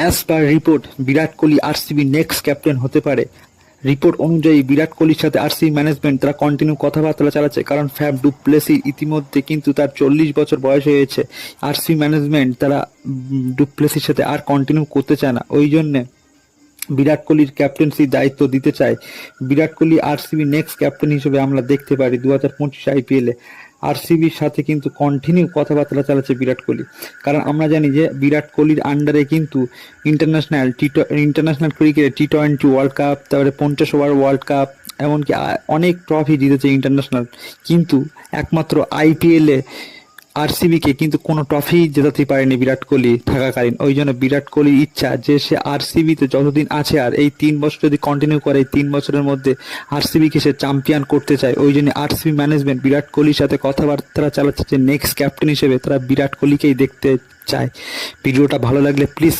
As per report Virat Kohli RCB next captain হতে পারে। Report অনুযায়ী বিরাট কোহলির সাথে আরসিবি ম্যানেজমেন্ট তারা কন্টিনিউ কথাবার্তা চালাচ্ছে, কারণ ফ্যাব ডু প্লেসি ইতিমধ্যে কিন্তু তার 40 বছর বয়স হয়েছে। আরসিবি ম্যানেজমেন্ট তারা ডু প্লেসির সাথে আর কন্টিনিউ করতে চায় না, ওই জন্যে বিরাট কোহলির ক্যাপ্টেন্সির দায়িত্ব দিতে চায়। Virat Kohli RCB next captain হিসেবে আমরা দেখতে পারি 2025 আইপিএলে। আরসিবির সাথে কিন্তু কন্টিনিউ কথাবার্তা চালাচ্ছে বিরাট কোহলি, কারণ আমরা জানি যে বিরাট কোহলির আন্ডারে কিন্তু ইন্টারন্যাশনাল ক্রিকেটে টি20 ওয়ার্ল্ড কাপ, তারপরে 50 ওভার ওয়ার্ল্ড কাপ, এমনকি অনেক ট্রফি জিতেছে ইন্টারন্যাশনাল, কিন্তু একমাত্র আইপিএলে আরসিবিকে কিন্তু কোনো ট্রফি জেতাতে পারেনি বিরাট কোহলি থাকাকালীন। ওই জন্য বিরাট কোহলির ইচ্ছা যে সে আরসিবিতে যতদিন আছে, আর এই 3 বছর যদি কন্টিনিউ করে, এই 3 বছরের মধ্যে আরসিবিকে সে চ্যাম্পিয়ন করতে চায়। ওই জন্য আরসিবি ম্যানেজমেন্ট বিরাট কোহলির সাথে কথাবার্তা চালাচ্ছে যে নেক্সট ক্যাপ্টেন হিসেবে তারা বিরাট কোহলিকেই দেখতে চায়। ভিডিওটা ভালো লাগলে প্লিজ